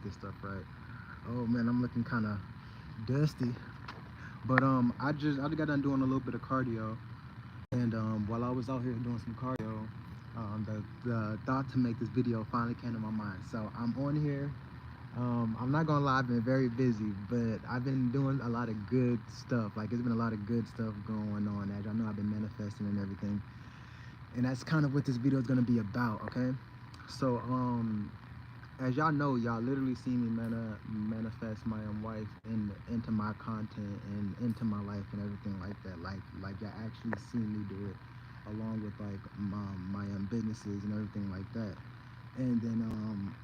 this stuff right. Oh man, I'm looking kind of dusty. But I just got done doing a little bit of cardio, and while I was out here doing some cardio, the thought to make this video finally came to my mind. So I'm on here. I'm not gonna lie, I've been very busy, but I've been doing a lot of good stuff. Like it's been a lot of good stuff going on. As y'all know, I've been manifesting and everything, and that's kind of what this video is gonna be about. Okay, so as y'all know, y'all literally see me manifest my wife into my content and into my life and everything like that. Like y'all actually see me do it, along with like my businesses and everything like that. And then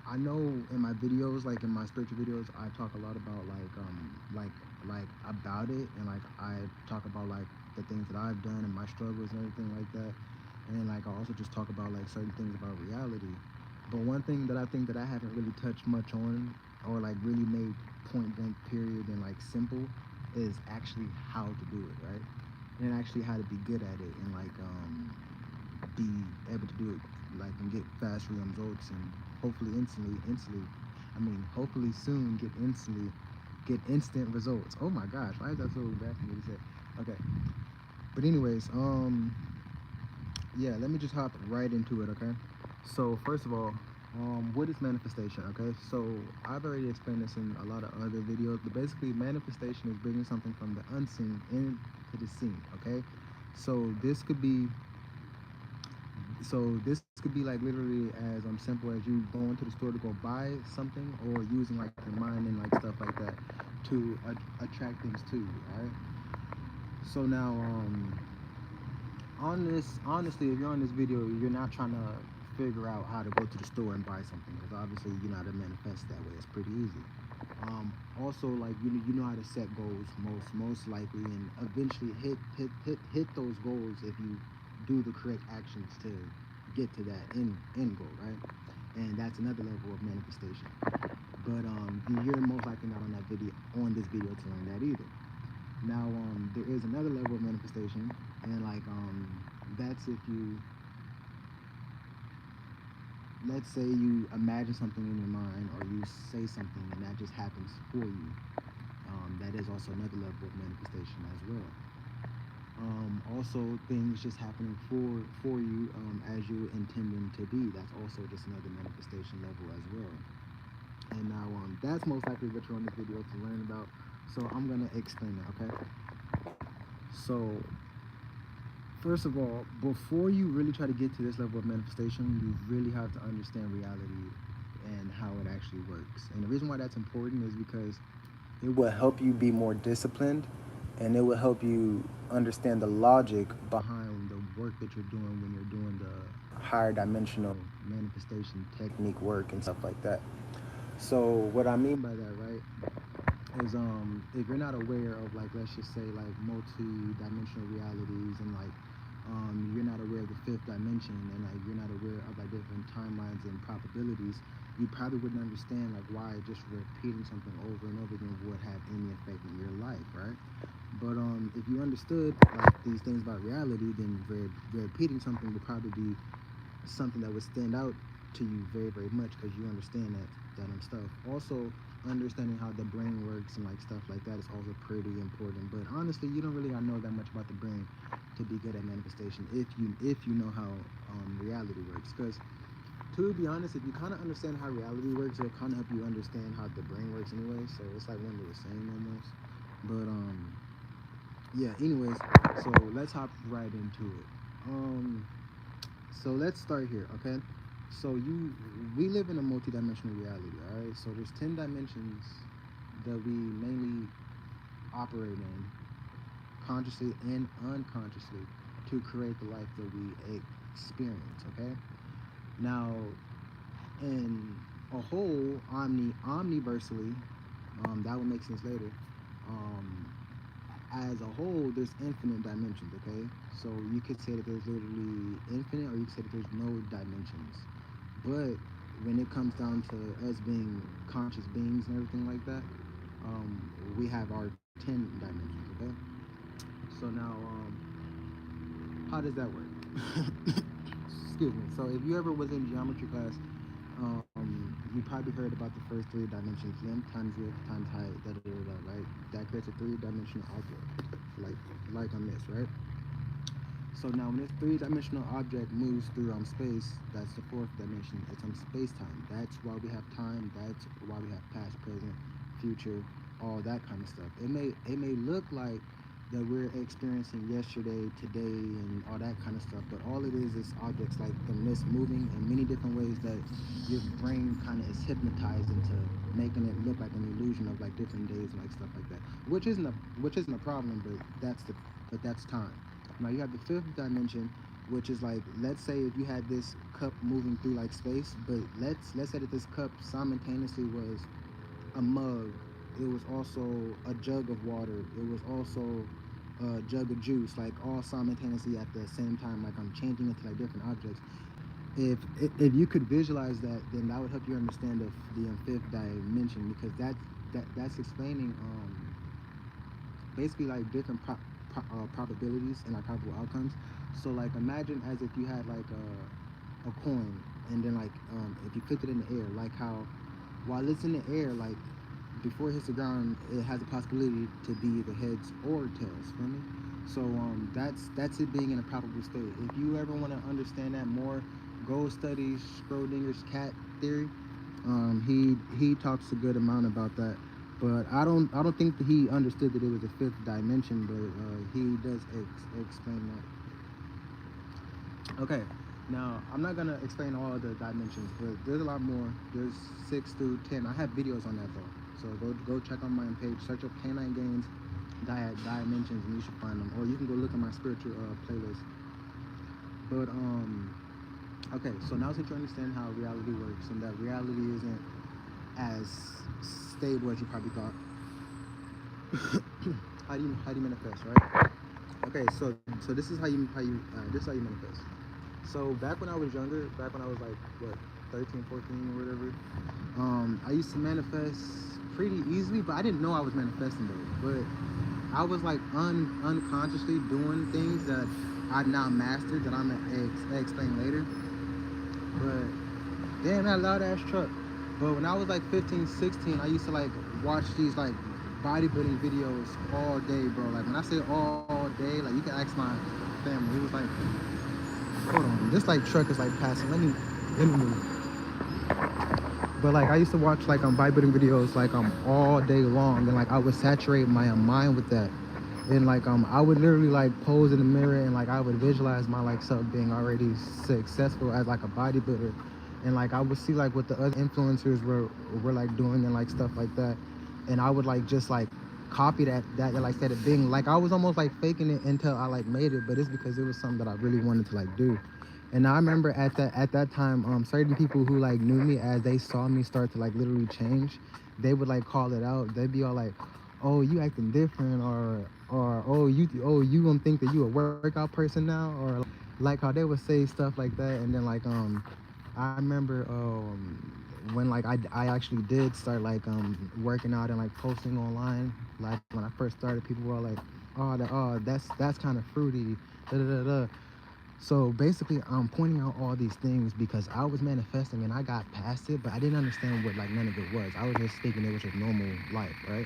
I know in my videos, like in my spiritual videos, I talk a lot about like about it, and like I talk about like the things that I've done and my struggles and everything like that. And like I also just talk about like certain things about reality. But one thing that I think that I haven't really touched much on, or like really made point blank period and like simple, is actually how to do it, right? And actually how to be good at it, and like be able to do it, like, and get fast results, and hopefully hopefully soon get instant results. Oh my gosh, why is that so bad for me to say? Okay, but anyways, yeah, let me just hop right into it. Okay, so first of all, what is manifestation? Okay, so I've already explained this in a lot of other videos, but basically manifestation is bringing something from the unseen into the seen. Okay, so this could be like literally as simple as you going to the store to go buy something, or using like your mind and like stuff like that to attract things to you. All right, so now on this, honestly, if you're on this video, you're not trying to figure out how to go to the store and buy something, because obviously you know how to manifest that way. It's pretty easy. Also, like you know how to set goals most likely, and eventually hit those goals if you do the correct actions to get to that end goal, right? And that's another level of manifestation. But you're most likely not on this video to learn that either. Now, there is another level of manifestation, and like that's if you, let's say you imagine something in your mind, or you say something and that just happens for you. That is also another level of manifestation as well. Also, things just happening for you as you intend them to be. That's also just another manifestation level as well. And now that's most likely what you're on this video to learn about. So I'm gonna explain it. Okay. So first of all, before you really try to get to this level of manifestation, you really have to understand reality and how it actually works. And the reason why that's important is because it will help you be more disciplined, and it will help you understand the logic behind the work that you're doing when you're doing the higher dimensional manifestation technique work and stuff like that. So what I mean by that, right, is if you're not aware of, like, let's just say like multi-dimensional realities, and like you're not aware of the fifth dimension, and like you're not aware of like different timelines and probabilities, you probably wouldn't understand like why just repeating something over and over again would have any effect in your life, right? But if you understood like these things about reality, then repeating something would probably be something that would stand out to you very much, because you understand that stuff. Also, understanding how the brain works and like stuff like that is also pretty important. But honestly, you don't really gotta know that much about the brain to be good at manifestation, if you know how reality works. Because to be honest, if you kind of understand how reality works, it'll kind of help you understand how the brain works anyway. So it's like one of the same almost. But yeah. Anyways, so let's hop right into it. Um, so let's start here, okay? So we live in a multi-dimensional reality, all right? So there's 10 dimensions that we mainly operate in, consciously and unconsciously, to create the life that we experience, okay? Now, in a whole omniversally, that will make sense later. Um, as a whole, there's infinite dimensions, okay? So you could say that there's literally infinite, or you could say that there's no dimensions. But when it comes down to us being conscious beings and everything like that, we have our 10 dimensions, okay? So now, how does that work? Excuse me. So if you ever was in geometry class, you probably heard about the first three dimensions: length times width times height, right? That creates a three-dimensional object, like on this, right? So now when this three-dimensional object moves through space, that's the fourth dimension. It's space-time. That's why we have time. That's why we have past, present, future, all that kind of stuff. It may look like that we're experiencing yesterday, today, and all that kind of stuff, but all it is objects like the mist moving in many different ways that your brain kind of is hypnotized into making it look like an illusion of like different days and like stuff like that, which isn't a problem, but that's time. Now you have the fifth dimension, which is like, let's say if you had this cup moving through like space, but let's say that this cup simultaneously was a mug. It was also a jug of water. It was also a jug of juice, like all simultaneously at the same time. Like I'm changing it to like different objects. If you could visualize that, then that would help you understand the fifth dimension, because that's explaining basically like different probabilities and like probable outcomes. So like imagine as if you had like a coin, and then like if you flipped it in the air, like how while it's in the air, like before it hits the ground, it has a possibility to be either heads or tails. Feel me? So that's it being in a probable state. If you ever want to understand that more, go study Schrodinger's cat theory. He talks a good amount about that, but I don't think that he understood that it was a fifth dimension, but he does explain that. Okay, now I'm not gonna explain all the dimensions, but there's a lot more. There's 6 through 10. I have videos on that though, so go check on my page, search up Canine Gains dimensions, and you should find them, or you can go look at my spiritual playlist. But okay, so now since you understand how reality works and that reality isn't as stable as you probably thought, how do you manifest, right? Okay, so this is how you manifest. So back when I was younger, back when I was like what 13, 14 or whatever, I used to manifest pretty easily, but I didn't know I was manifesting though. But I was like unconsciously doing things that I'd not mastered, that I'm gonna explain later. But damn, that loud ass truck. But when I was like 15, 16, I used to like watch these like bodybuilding videos all day, bro. Like when I say all day, like you can ask my family. It was like, hold on, this like truck is like passing. Let me move. But like I used to watch like bodybuilding videos like all day long, and like I would saturate my mind with that. And like I would literally like pose in the mirror, and like I would visualize my like self being already successful as like a bodybuilder, and like I would see like what the other influencers were like doing and like stuff like that, and I would like just like copy that like said it being like I was almost like faking it until I like made it, but it's because it was something that I really wanted to like do. And I remember at that time, certain people who like knew me, as they saw me start to like literally change, they would like call it out. They'd be all like, "Oh, you acting different," or "Oh, you gonna think that you a workout person now," or like how they would say stuff like that. And then like I remember when like I actually did start like working out and like posting online. Like when I first started, people were all like, "Oh, that's kind of fruity." Da, da, da, da. So basically, I'm pointing out all these things because I was manifesting and I got past it, but I didn't understand what like none of it was. I was just thinking it was just normal life, right?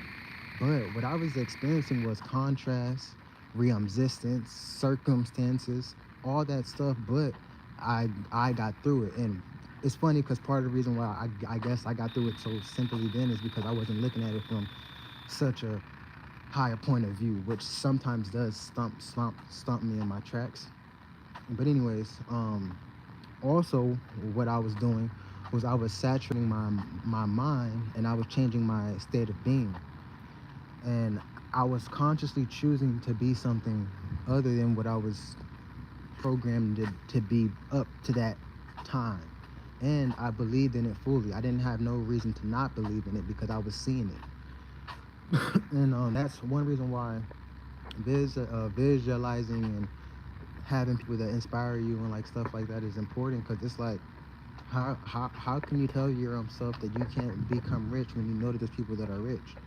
But what I was experiencing was contrast, resistance, circumstances, all that stuff. But I got through it, and it's funny because part of the reason why I guess I got through it so simply then is because I wasn't looking at it from such a higher point of view, which sometimes does stump me in my tracks. But anyways, also what I was doing was I was saturating my mind, and I was changing my state of being, and I was consciously choosing to be something other than what I was programmed to be up to that time. And I believed in it fully. I didn't have no reason to not believe in it because I was seeing it. And that's one reason why visualizing and having people that inspire you and like stuff like that is important, because it's like how can you tell your self that you can't become rich when you know that there's people that are rich?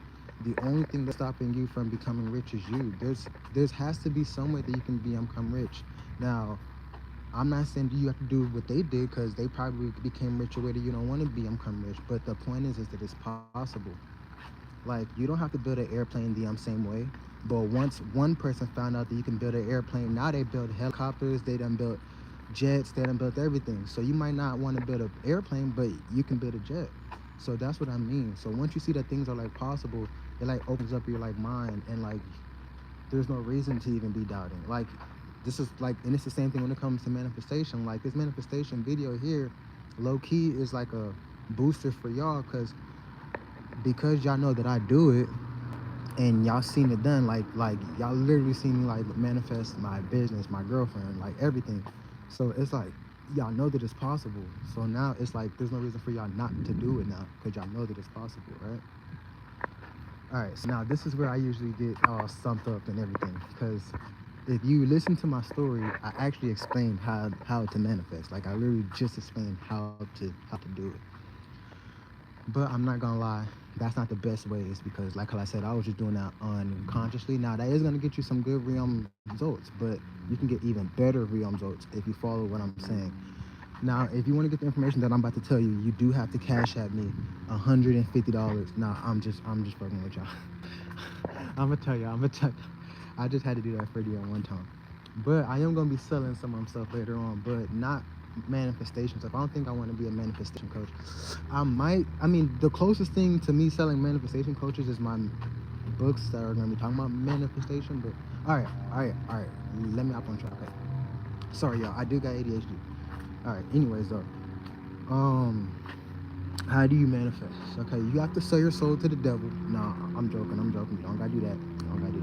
The only thing that's stopping you from becoming rich is you. There's has to be some way that you can become rich. Now I'm not saying you have to do what they did because they probably became rich a way that you don't want to become rich. But the point is that it's possible. Like you don't have to build an airplane the same way. But once one person found out that you can build an airplane, now they build helicopters, they done built jets, they done built everything. So you might not want to build an airplane, but you can build a jet. So that's what I mean. So once you see that things are like possible, it like opens up your like mind and like there's no reason to even be doubting. Like this is like, and it's the same thing when it comes to manifestation. Like this manifestation video here, low key is like a booster for y'all because y'all know that I do it and y'all seen it done. Like y'all literally seen me like manifest my business, my girlfriend, like everything. So it's like y'all know that it's possible. So now it's like there's no reason for y'all not to do it now because y'all know that it's possible, right? All right, so now this is where I usually get all stumped up and everything because if you listen to my story, I actually explained how to manifest. Like I literally just explained how to do it. But I'm not gonna lie, that's not the best way. It's because, like I said, I was just doing that unconsciously. Now that is gonna get you some good realm results, but you can get even better realm results if you follow what I'm saying. Now, if you want to get the information that I'm about to tell you, you do have to cash at me $150. Nah, I'm just fucking with y'all. I'm gonna tell you, I just had to do that for you one time. But I am gonna be selling some of my stuff later on, but not manifestation stuff. I don't think I want to be a manifestation coach. I mean, the closest thing to me selling manifestation coaches is my books that are gonna be talking about manifestation. But all right. Let me hop on track. Okay. Sorry, y'all. I do got ADHD. All right. Anyways, though, um, how do you manifest? Okay, you have to sell your soul to the devil. Nah, I'm joking. You don't gotta do that. You don't gotta do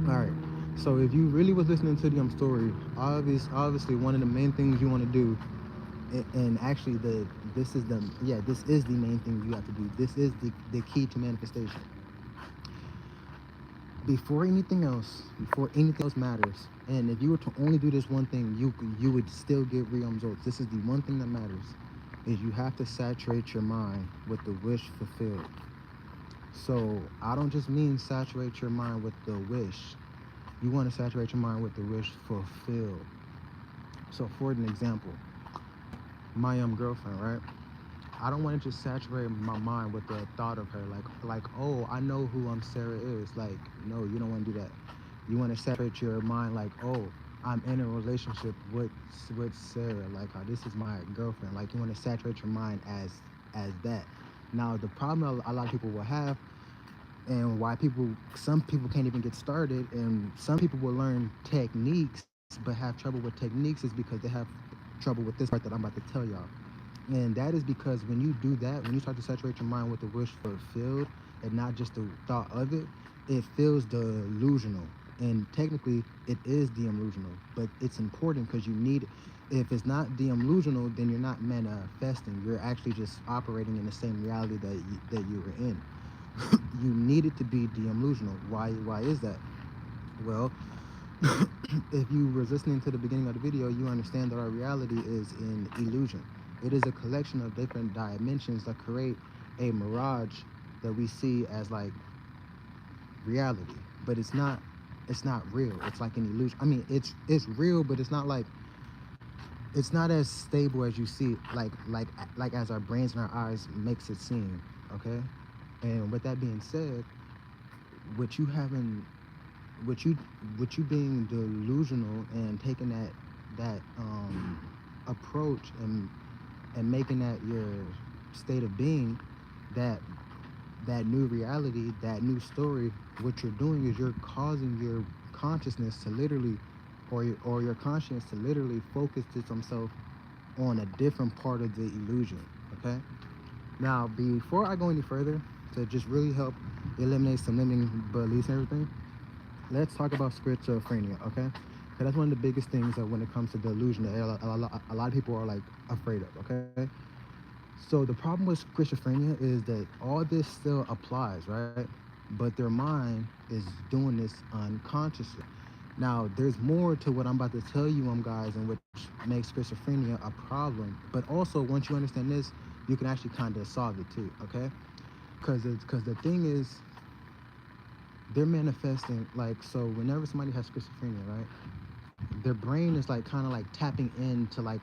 that. All right. So if you really was listening to the story, obviously one of the main things you want to do, and actually this is the main thing you have to do. This is the key to manifestation. Before anything else matters, and if you were to only do this one thing, you would still get real results. This is the one thing that matters, is you have to saturate your mind with the wish fulfilled. So I don't just mean saturate your mind with the wish. You want to saturate your mind with the wish fulfilled. So for an example, my girlfriend, right? I don't want to just saturate my mind with the thought of her, like oh, I know who Sarah is. Like no, you don't want to do that. You want to saturate your mind like, oh, I'm in a relationship with Sarah. Like this is my girlfriend. Like you want to saturate your mind as that. Now the problem a lot of people will have, and why some people can't even get started, and some people will learn techniques but have trouble with techniques, is because they have trouble with this part that I'm about to tell y'all. And that is because when you do that, when you start to saturate your mind with the wish fulfilled and not just the thought of it, it feels delusional. And technically, it is delusional, but it's important because you need it. If it's not delusional, then you're not manifesting. You're actually just operating in the same reality that you were in. You need it to be delusional. Why is that? Well, if you were listening to the beginning of the video, you understand that our reality is an illusion. It is a collection of different dimensions that create a mirage that we see as like reality, but it's not real. It's like an illusion. I mean, it's real, but it's not as stable as you see, like as our brains and our eyes makes it seem. Okay, and with that being said, what you having what you being delusional and taking that approach and making that your state of being, that new reality, that new story, what you're doing is you're causing your consciousness to literally, or your conscience to literally focus itself on a different part of the illusion. Okay. Now, before I go any further, to just really help eliminate some limiting beliefs and everything, let's talk about schizophrenia. Okay. Because that's one of the biggest things that when it comes to delusion that a lot of people are like afraid of. Okay. So the problem with schizophrenia is that all this still applies, right? But their mind is doing this unconsciously. Now, there's more to what I'm about to tell you, guys, and which makes schizophrenia a problem. But also, once you understand this, you can actually kind of solve it too, okay? Because the thing is, they're manifesting, like, so whenever somebody has schizophrenia, right? their brain is like kind of like tapping into like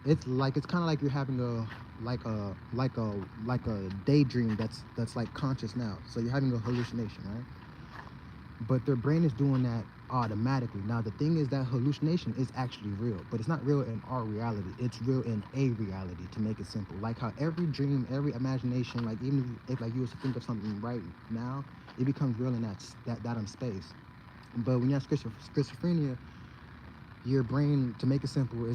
it's kind of like you're having a like a like a like a daydream that's like conscious now. So you're having a hallucination, right? But their brain is doing that automatically. Now the thing is that hallucination is actually real, but it's not real in our reality. It's real in a reality, to make it simple. Like how every dream, every imagination, like even if like you was to think of something right now, it becomes real in that in space. But when you have schizophrenia, your brain, to make it simple,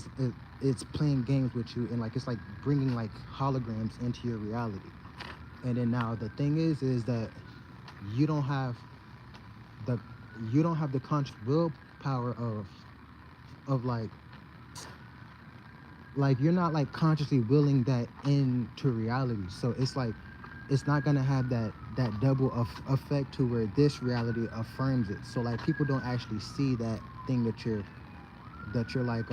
it's playing games with you, and like it's like bringing like holograms into your reality. And then now the thing is that you don't have the you don't have the conscious willpower of like you're not like consciously willing that into reality. So it's like it's not gonna have that double of effect to where this reality affirms it. So like people don't actually see that thing that you're like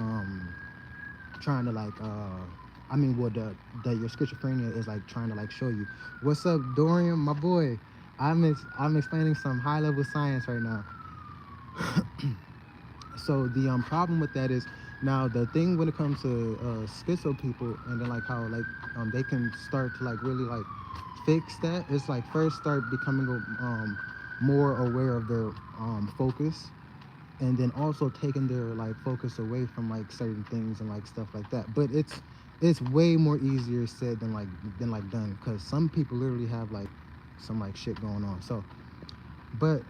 trying to like I mean well the your schizophrenia is like trying to like show you. What's up, Dorian, my boy? I'm explaining some high level science right now. So the problem with that is, now the thing when it comes to schizo people, and then like how like they can start to like really like fix that, is like first start becoming more aware of their focus, and then also taking their like focus away from like certain things and like stuff like that. But it's way more easier said than like done, because some people literally have like some like shit going on. So but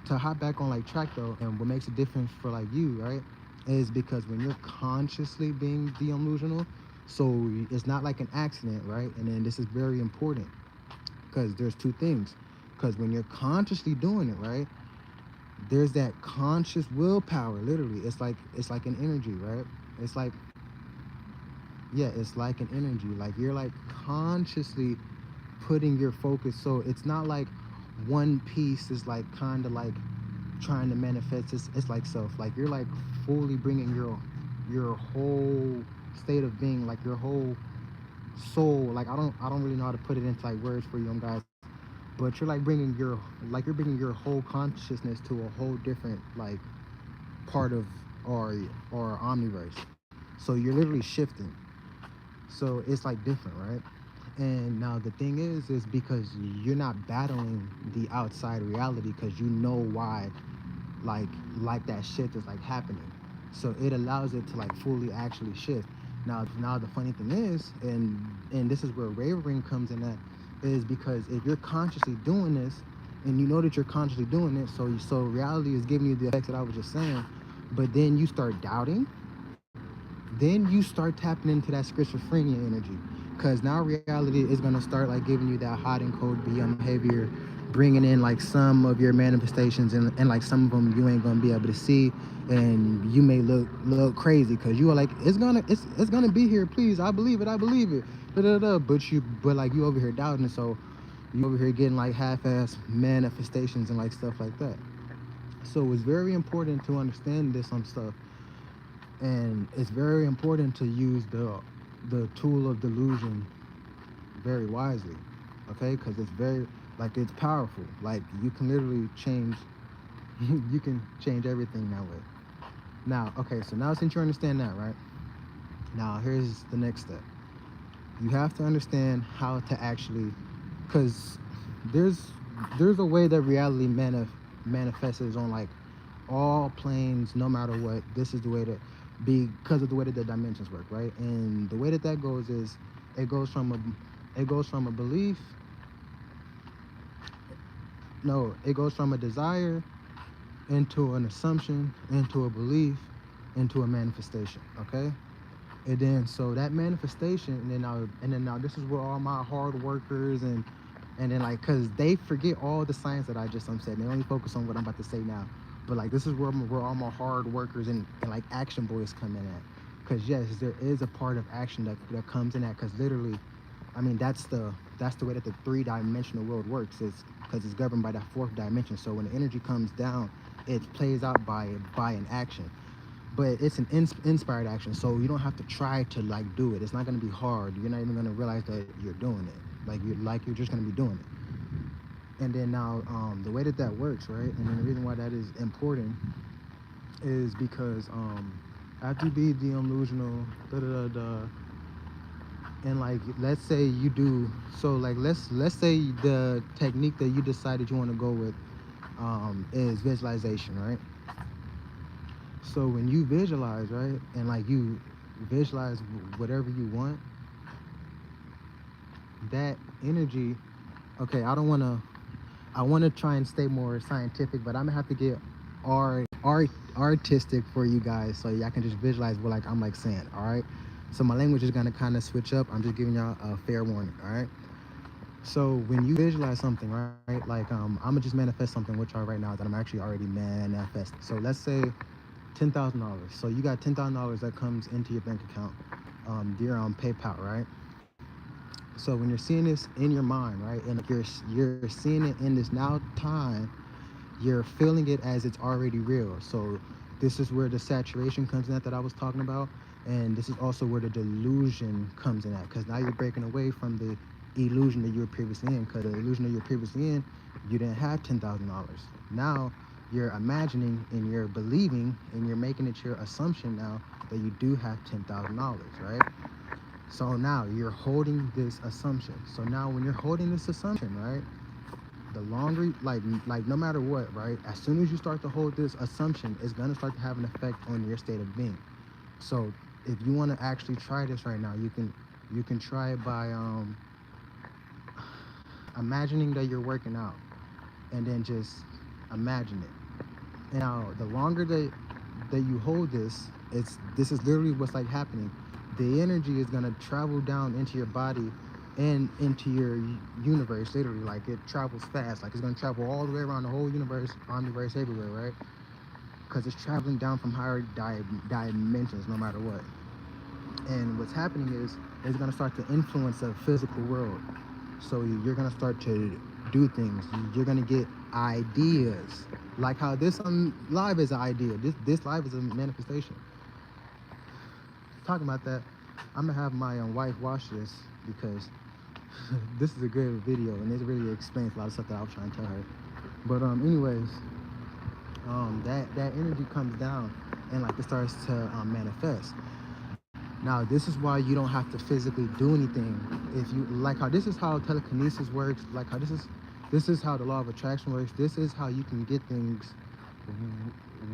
to hop back on like track though, and what makes it different for like you, right, is because when you're consciously being delusional, so it's not like an accident, right? And then this is very important, because there's two things. Because when you're consciously doing it, right, there's that conscious willpower. Literally, it's like an energy, right? It's like, yeah, it's like an energy. Like you're like consciously putting your focus. So it's not like one piece is like kind of like trying to manifest. It's like self. Like you're like fully bringing your whole state of being, like your whole soul. Like I don't really know how to put it into like words for you guys, but you're like you're bringing your whole consciousness to a whole different like part of our omniverse. So you're literally shifting. So it's like different, right? And now the thing is because you're not battling the outside reality, because you know why like that shift is like happening. So it allows it to like fully actually shift. Now the funny thing is, and this is where wavering comes in at, is because if you're consciously doing this and you know that you're consciously doing it, so reality is giving you the effects that I was just saying, but then you start doubting, then you start tapping into that schizophrenia energy, because now reality is going to start like giving you that hot and cold, be heavier, bringing in like some of your manifestations, and like some of them you ain't going to be able to see, and you may look crazy because you are like, it's gonna be here, please, I believe it, da, da, da. But like you over here doubting it, so you over here getting like half-ass manifestations and like stuff like that. So it's very important to understand this on stuff, and it's very important to use the tool of delusion very wisely, okay? Because it's very like it's powerful. Like you can literally change you can change everything that way. Now, okay, so now since you understand that, right, now here's the next step. You have to understand how to actually, because there's there's a way that reality manifests on like all planes, no matter what. This is the way to be, because of the way that the dimensions work, right? And the way that goes is it goes from a belief. No, it goes from a desire into an assumption, into a belief, into a manifestation. Okay. And then so that manifestation, and then now this is where all my hard workers and then like, because they forget all the science that I just said, and they only focus on what I'm about to say now. But like this is where all my hard workers and like action boys come in at, because yes, there is a part of action that comes in at, because literally, I mean, that's the way that the three-dimensional world works, is because it's governed by that fourth dimension. So when the energy comes down, it plays out by an action, but it's an inspired action. So you don't have to try to like do it. It's not going to be hard. You're not even going to realize that you're doing it. You're just going to be doing it. And then now the way that works, right? And then the reason why that is important is because after you be delusional, da da da da, and like let's say you do so like let's say the technique that you decided you want to go with is visualization, right? So when you visualize, right, and like you visualize whatever you want, that energy. Okay, I want to try and stay more scientific, but I'm gonna have to get artistic for you guys so y'all can just visualize what like I'm like saying. All right. So my language is gonna kind of switch up. I'm just giving y'all a fair warning. All right. So when you visualize something, right, like I'm gonna just manifest something with y'all right now that I'm actually already manifesting. So let's say $10,000. So you got $10,000 that comes into your bank account, you're on PayPal, right? So when you're seeing this in your mind, right, and like you're seeing it in this now time, you're feeling it as it's already real. So this is where the saturation comes in at that I was talking about, and this is also where the delusion comes in at, because now you're breaking away from the illusion that you were previously in. Because the illusion that you were previously in, you didn't have $10,000. Now you're imagining and you're believing and you're making it your assumption now that you do have $10,000, right? So now you're holding this assumption. So now when you're holding this assumption, right, the longer like no matter what, right, as soon as you start to hold this assumption, it's going to start to have an effect on your state of being. So if you want to actually try this right now, you can try it by imagining that you're working out, and then just imagine it. And now the longer that you hold this, this is literally what's like happening. The energy is gonna travel down into your body and into your universe. Literally, like it travels fast. Like it's gonna travel all the way around the whole universe, omniverse, everywhere, right? Because it's traveling down from higher dimensions, no matter what. And what's happening is it's gonna start to influence the physical world. So you're gonna start to do things. You're gonna get ideas, like how this live is an idea. This live is a manifestation. Talking about that, I'm gonna have my wife watch this because this is a good video and it really explains a lot of stuff that I was trying to tell her. But anyways, that energy comes down and like it starts to manifest. Now this is why you don't have to physically do anything. If you like how this is how telekinesis works, like how this is how the law of attraction works. This is how you can get things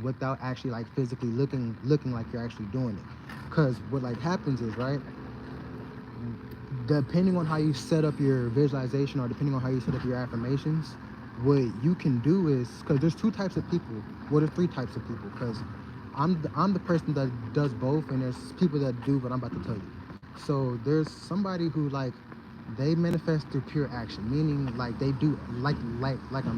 without actually like physically looking like you're actually doing it. Because what like happens is, right, depending on how you set up your visualization or depending on how you set up your affirmations, what you can do is, because there's two types of people, well there's three types of people, because I'm the person that does both, and there's people that do what I'm about to tell you. So there's somebody who like they manifest through pure action, meaning like they do like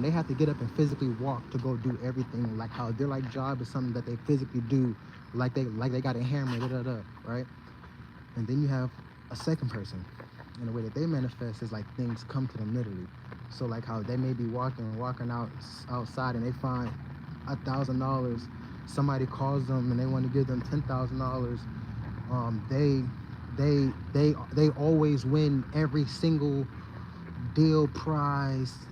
they have to get up and physically walk to go do everything, like how their like job is something that they physically do, like they got a hammer, right? And then you have a second person, and the way that they manifest is like things come to them literally. So like how they may be walking outside and they find $1,000. Somebody calls them and they want to give them $10,000. They always win every single deal prize,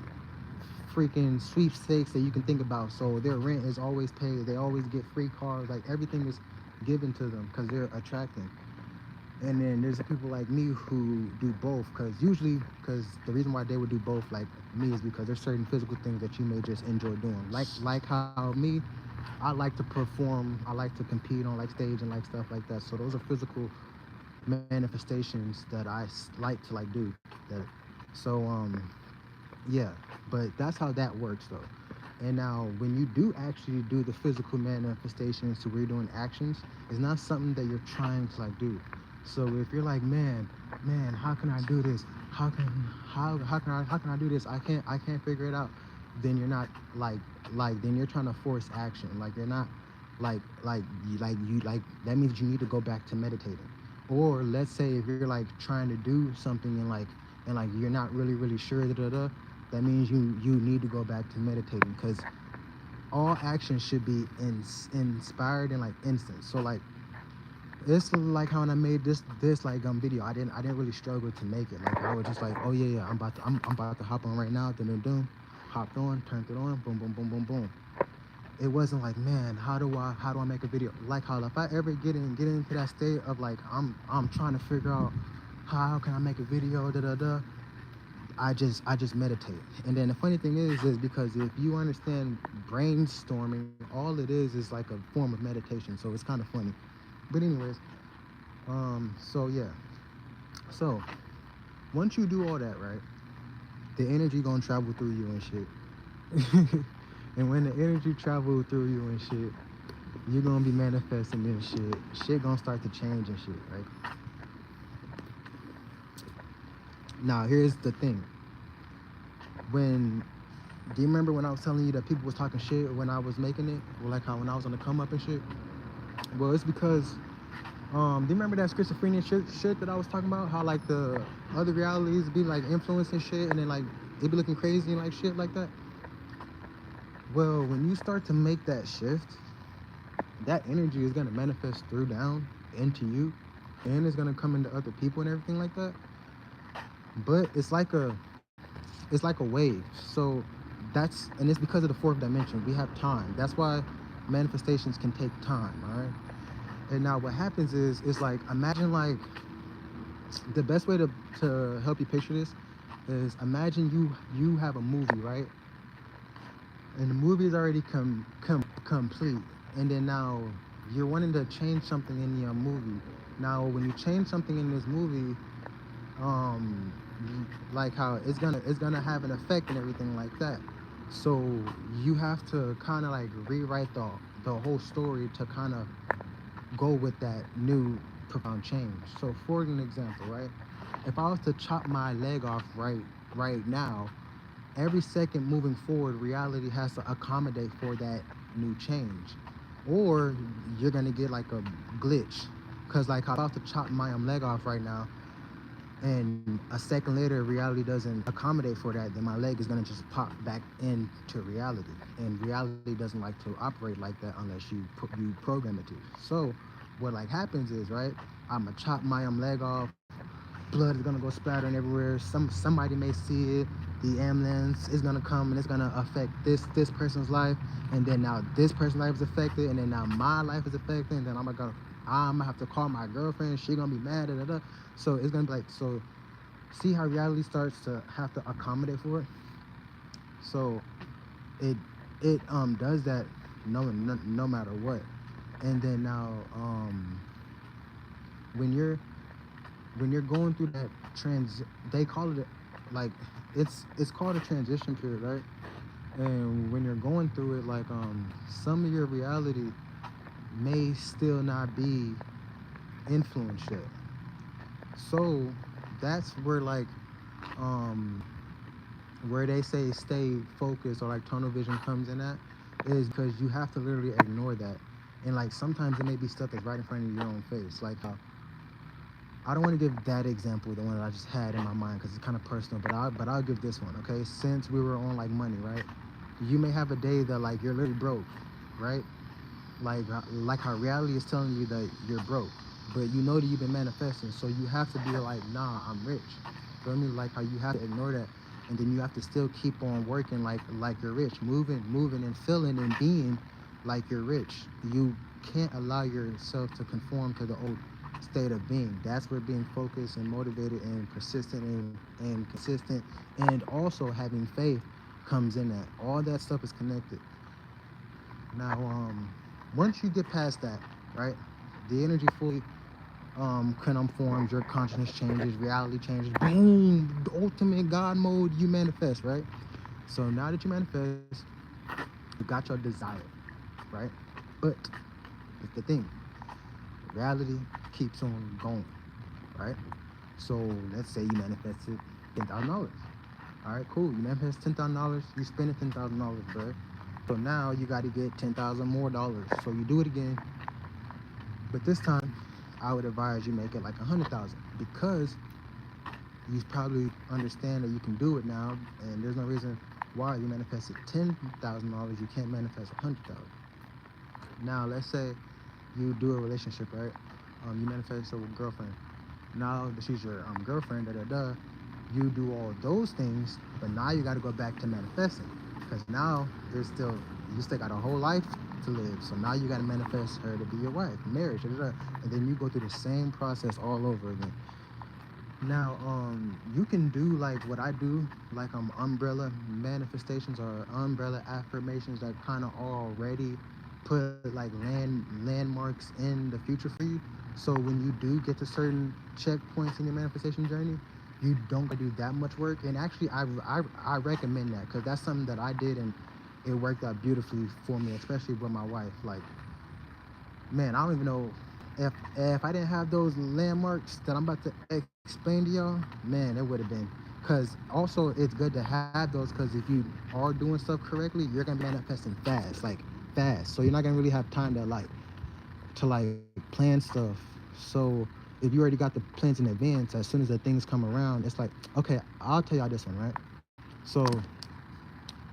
freaking sweepstakes that you can think about. So their rent is always paid. They always get free cars. Like everything is given to them because they're attracting. And then there's the people like me who do both, because the reason why they would do both like me is because there's certain physical things that you may just enjoy doing, like how me, I like to perform, I like to compete on like stage and like stuff like that. So those are physical manifestations that like to like do that. So yeah, but that's how that works though. And now when you do actually do the physical manifestations to where you're doing actions, it's not something that you're trying to like do. So if you're like, man, how can I do this? How can I do this? I can't figure it out. Then you're not then you're trying to force action. Like you're not like that means you need to go back to meditating. Or let's say if you're like trying to do something and like you're not really sure, that means you need to go back to meditating, because all action should be inspired and like instant. So like it's like how when I made this like video, I didn't really struggle to make it. Like I was just like, oh yeah, I'm about to hop on right now, hopped on, turned it on, boom, boom, boom, boom, boom. it wasn't like, man, how do I make a video? Like how if I ever get into that state of like I'm trying to figure out how can I make a video, da da da. I just meditate. And then the funny thing is because if you understand brainstorming, all it is like a form of meditation. So it's kind of funny. But anyways, so yeah. So once you do all that, right, the energy gonna travel through you and shit. And when the energy travel through you and shit, you're gonna be manifesting this shit. Shit gonna start to change and shit, right? Now here's the thing. Do you remember when I was telling you that people was talking shit when I was making it? Or like how when I was on the come up and shit? Well, it's because do you remember that schizophrenia shit that I was talking about? How like the other realities be like influencing shit and then like they be looking crazy and like shit like that? Well, when you start to make that shift, that energy is gonna manifest through down into you, and it's gonna come into other people and everything like that. But it's like a wave. So and it's because of the fourth dimension. We have time. That's why manifestations can take time, all right? And now what happens is it's like, imagine like the best way to help you picture this is imagine you have a movie, right? And the movie is already complete, and then now you're wanting to change something in your movie. Now when you change something in this movie, like how it's gonna have an effect and everything like that. So you have to kind of like rewrite the whole story to kind of go with that new profound change. So for an example, right, if I was to chop my leg off right now, every second moving forward, reality has to accommodate for that new change, or you're gonna get like a glitch. Cause like I'm about to chop my leg off right now, and a second later reality doesn't accommodate for that, then my leg is going to just pop back into reality, and reality doesn't like to operate like that unless you program it to. So what like happens is, right, I'm gonna chop my leg off, blood is gonna go splattering everywhere, somebody may see it, the ambulance is gonna come and it's gonna affect this person's life, and then now this person's life is affected, and then now my life is affected, and then I'm gonna have to call my girlfriend, she gonna be mad, da, da, da. So it's gonna be like, so see how reality starts to have to accommodate for it. So it does that no matter what. And then now when you're going through that they call it like it's called a transition period, right? And when you're going through it, like some of your reality may still not be influenced yet. So that's where like where they say stay focused or like tunnel vision comes in at, is because you have to literally ignore that. And like sometimes it may be stuff that's right in front of your own face. Like I don't want to give that example, the one that I just had in my mind, because it's kind of personal, but I'll give this one, okay? Since we were on like money, right? You may have a day that like you're literally broke, right? Like how reality is telling you that you're broke, but you know that you've been manifesting, so you have to be like, nah, I'm rich. Feel me? Like how you have to ignore that, and then you have to still keep on working like you're rich, moving and feeling and being like you're rich. You can't allow yourself to conform to the old state of being. That's where being focused and motivated and persistent and consistent and also having faith comes in. That all that stuff is connected. Now once you get past that, right, the energy fully conforms, your consciousness changes, reality changes, boom, the ultimate God mode, you manifest, right? So now that you manifest, you got your desire, right? But it's the thing, reality keeps on going, right? So let's say you manifested $10,000. All right, cool. You manifest $10,000. You spend it $10,000, bro. So now you got to get $10,000 more dollars. So you do it again, but this time I would advise you make it like 100,000, because you probably understand that you can do it now, and there's no reason why you manifested $10,000 you can't manifest 100,000. Now let's say you do a relationship, right? You manifest a girlfriend. Now that she's your girlfriend, you do all those things, but now you got to go back to manifesting, because now there's still You still got a whole life to live. So now you got to manifest her to be your wife, marriage, and then you go through the same process all over again. Now, you can do like what I do, like umbrella manifestations or umbrella affirmations that kind of already put like landmarks in the future for you. So when you do get to certain checkpoints in your manifestation journey, you don't gotta do that much work. And actually, I recommend that because that's something that I did and it worked out beautifully for me, especially with my wife. Like, man, I don't even know if I didn't have those landmarks that I'm about to explain to y'all, man, it would have been. Because also, it's good to have those because if you are doing stuff correctly, you're gonna be manifesting fast, like fast. So you're not gonna really have time to plan stuff. So if you already got the plans in advance, as soon as the things come around, it's like, okay, I'll tell y'all this one, right? So,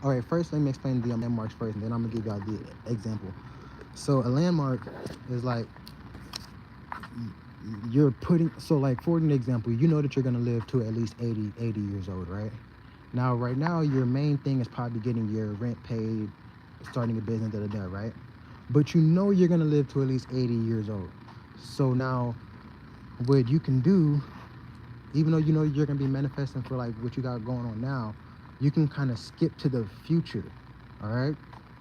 all right, first let me explain the landmarks first, and then I'm gonna give y'all the example. So a landmark is like you're putting, so like for an example, you know that you're going to live to at least 80 years old, right? Now right now your main thing is probably getting your rent paid, starting a business, right? But you know you're going to live to at least 80 years old. So now what you can do, even though you know you're going to be manifesting for like what you got going on now, you can kind of skip to the future. All right.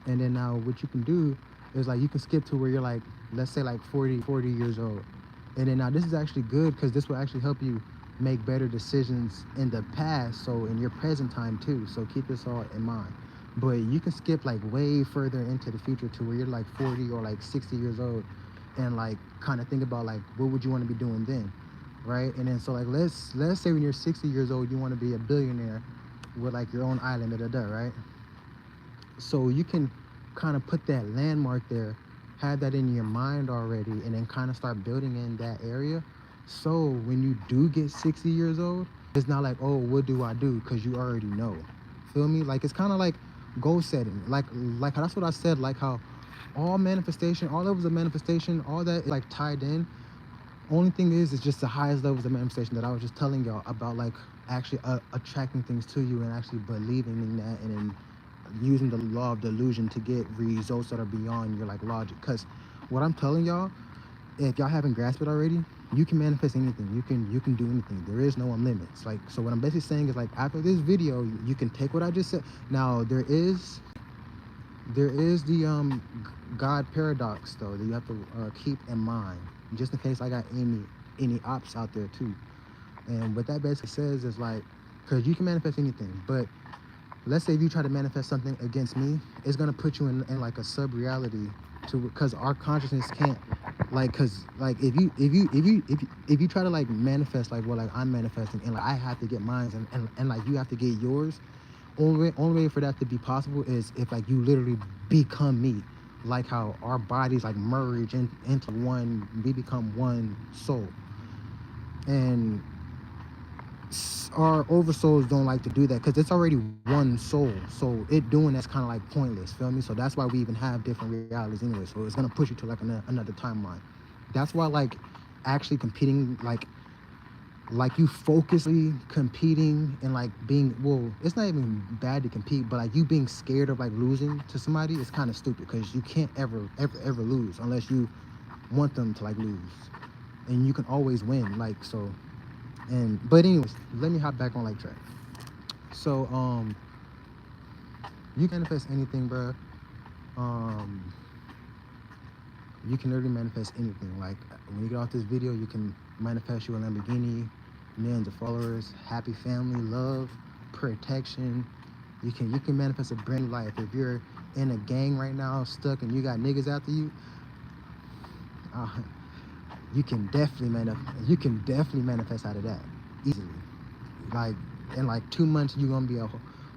And then now what you can do is like you can skip to where you're like, let's say like 40 years old. And then now this is actually good because this will actually help you make better decisions in the past, so in your present time too. So keep this all in mind. But you can skip like way further into the future to where you're like 40 or like 60 years old and like kind of think about like what would you want to be doing then, right? And then so like let's say when you're 60 years old you want to be a billionaire with like your own island, right? So you can kind of put that landmark there, have that in your mind already, and then kind of start building in that area. So when you do get 60 years old, it's not like, oh, what do I do? Because you already know. Feel me? Like it's kind of like goal setting. Like that's what I said. Like how all manifestation, all levels of manifestation, all that is like tied in. Only thing is, it's just the highest levels of manifestation that I was just telling y'all about, like actually attracting things to you and actually believing in that, and then using the law of delusion to get results that are beyond your like logic. Because what I'm telling y'all, if y'all haven't grasped it already, you can manifest anything. You can do anything. There is no limits. Like, so what I'm basically saying is like after this video, you can take what I just said. Now there is the God paradox though that you have to keep in mind, just in case I got any ops out there too. And what that basically says is like, because you can manifest anything, but let's say if you try to manifest something against me, it's gonna put you in like a sub reality to, because our consciousness can't, like, because like if you try to like manifest like what like I'm manifesting, and like I have to get mine, and like you have to get yours. Only way for that to be possible is if like you literally become me, like how our bodies like merge into one, we become one soul. And our oversouls don't like to do that because it's already one soul, so it doing that's kind of like pointless, feel me? So that's why we even have different realities anyway, so it's gonna push you to like another timeline. That's why like actually competing, like you focusly competing and like being, well, it's not even bad to compete, but like you being scared of like losing to somebody is kind of stupid because you can't ever lose unless you want them to like lose, and you can always win, like, so. And but anyways, let me hop back on like track. So you can manifest anything, bro. um you can literally manifest anything. Like when you get off this video, you can manifest you a Lamborghini, millions of followers, happy family, love, protection. You can manifest a brand new life. If you're in a gang right now stuck and you got niggas after you, uh, you can definitely manifest out of that easily. Like in like 2 months you're gonna be a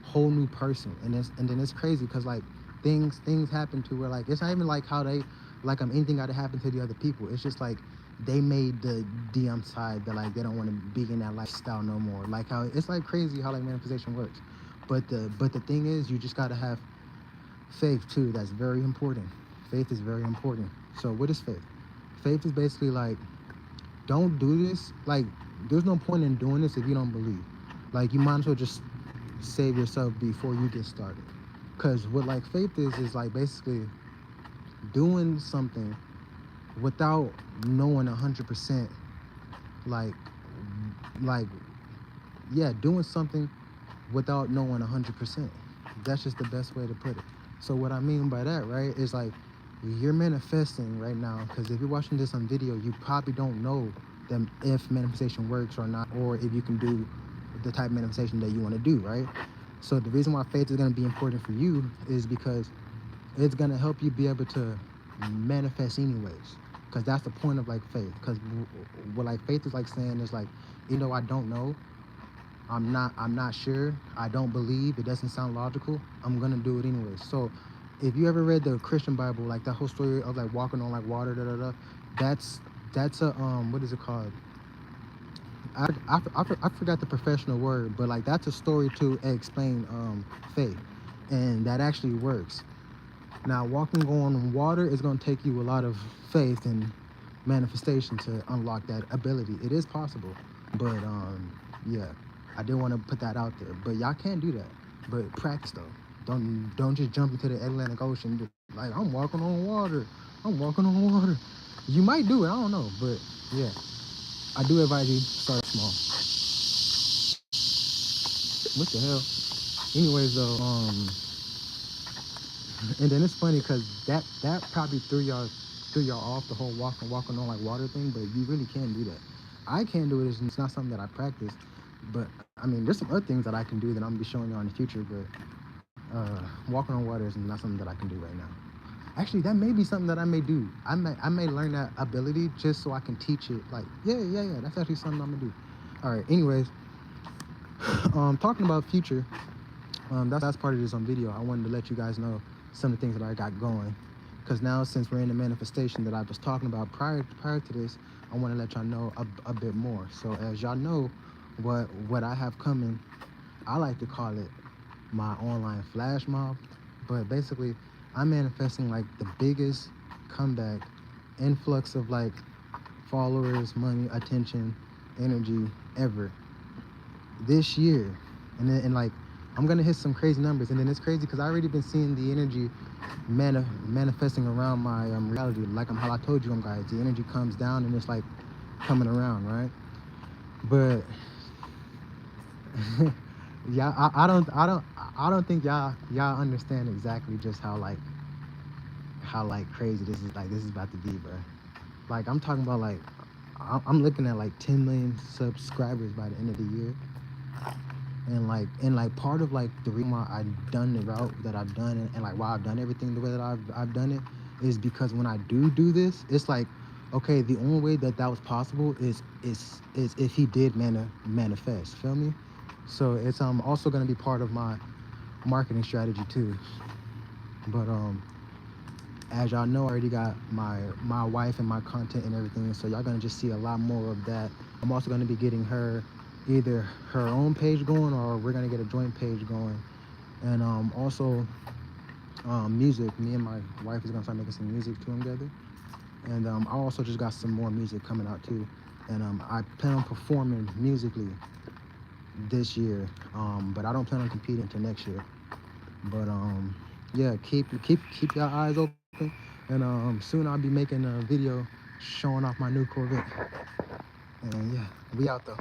whole new person. And then it's crazy because like things happen to where like it's not even like how they like anything got to happen to the other people. It's just like they made the DM side that like they don't want to be in that lifestyle no more. Like how it's like crazy how like manifestation works. But the thing is, you just gotta have faith too. That's very important. Faith is very important. So what is faith? Faith is basically like, don't do this. Like, there's no point in doing this if you don't believe. Like, you might as well just save yourself before you get started. Because what like faith is like basically doing something without knowing 100%, like like yeah, doing something without knowing 100%. That's just the best way to put it. So what I mean by that, right, is like you're manifesting right now, because if you're watching this on video, you probably don't know them if manifestation works or not, or if you can do the type of manifestation that you want to do, right? So the reason why faith is going to be important for you is because it's going to help you be able to manifest anyways, because that's the point of like faith. Because what like faith is like saying is like, even though I don't know, I'm not sure, I don't believe, it doesn't sound logical, I'm gonna do it anyway. So if you ever read the Christian Bible, like that whole story of like walking on like water, that's a what is it called? I forgot the professional word, but like that's a story to explain faith, and that actually works. Now walking on water is going to take you a lot of faith and manifestation to unlock that ability. It is possible, but yeah, I did want to put that out there. But y'all can do that, but practice though. Don't just jump into the Atlantic Ocean like I'm walking on water. I'm walking on water. You might do it, I don't know, but yeah, I do advise you start small. What the hell? Anyways though, and then it's funny because that probably threw y'all off the whole walking on like water thing, but you really can do that. I can't do it. It's not something that I practice, but I mean, there's some other things that I can do that I'm gonna be showing y'all in the future. But walking on water is not something that I can do right now. Actually, that may be something that I may do. I may learn that ability just so I can teach it. Like yeah. That's actually something I'm gonna do. All right. Anyways, talking about future. That's part of this on video. I wanted to let you guys know some of the things that I got going. Because now, since we're in the manifestation that I was talking about prior to this, I want to let y'all know a bit more. So as y'all know, what I have coming, I like to call it my online flash mob. But basically, I'm manifesting like the biggest comeback influx of like followers, money, attention, energy ever this year. And like I'm gonna hit some crazy numbers, and then it's crazy because I already been seeing the energy manifesting around my reality. Like how I told you guys, the energy comes down and it's like coming around, right? But yeah, I don't think y'all understand exactly just how crazy this is. Like this is about to be, bro. Like I'm talking about like I'm looking at like 10 million subscribers by the end of the year. And like part of like the reason why I've done the route that I've done, and like why I've done everything the way that I've done it, is because when I do this, it's like, okay, the only way that was possible is if he did manifest, feel me? So it's also going to be part of my marketing strategy too. But as y'all know, I already got my wife and my content and everything, so y'all gonna just see a lot more of that. I'm also gonna be getting her either her own page going, or we're gonna get a joint page going. And also music. Me and my wife is gonna start making some music together. And I also just got some more music coming out too. And I plan on performing musically this year, but I don't plan on competing until next year. But yeah, keep your eyes open. And soon I'll be making a video showing off my new Corvette. And yeah, we out though.